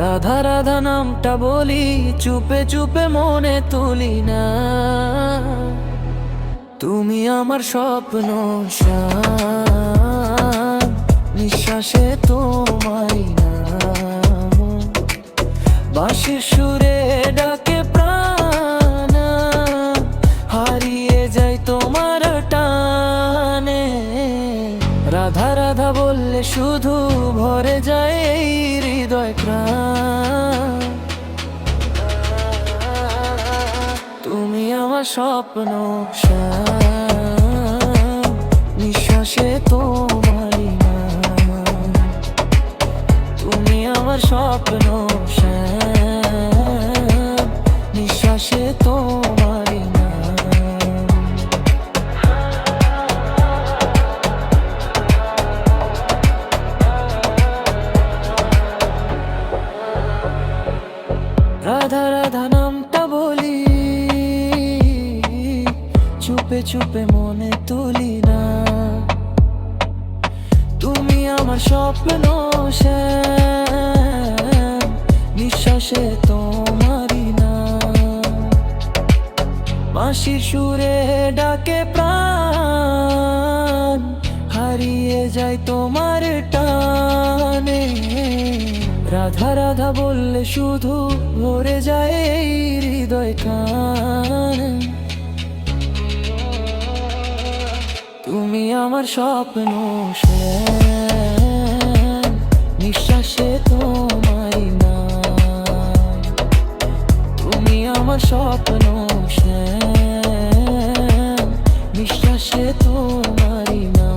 রাধা রাধা নামটা বলি, চুপে চুপে মনে তুলি না। তুমি আমার স্বপ্ন শান, নিঃশ্বাসে তোমায় নাম, বাঁশির সুরে ডাকে প্রাণ, হারিয়ে যাই তোমার টানে। রাধা রাধা বললে শুধু ভরে যায় এই হৃদয় প্রাণ। তুমি আমার স্বপ্ন শান, নিঃশ্বাসে তোমারই নাম। তুমি আমার স্বপ্ন শান, নিঃশ্বাসে তোমারই নাম। রাধা রাধা নামটা বলি, চুপে চুপে মনে তুলি না। তুমি আমার স্বপ্ন শ্যাম, নিঃশ্বাসে তোমারই নাম, বাঁশির সুরে ডাকে প্রাণ, হারিয়ে যায় তোমার টানে। রাধা রাধা বললে শুধু ভরে যায় এই হৃদয় কান। তুমি আমার স্বপ্ন শ্যাম, নিঃশ্বাসে তোমারই নাম। তুমি আমার স্বপ্ন শ্যাম, নিঃশ্বাসে তোমারই নাম।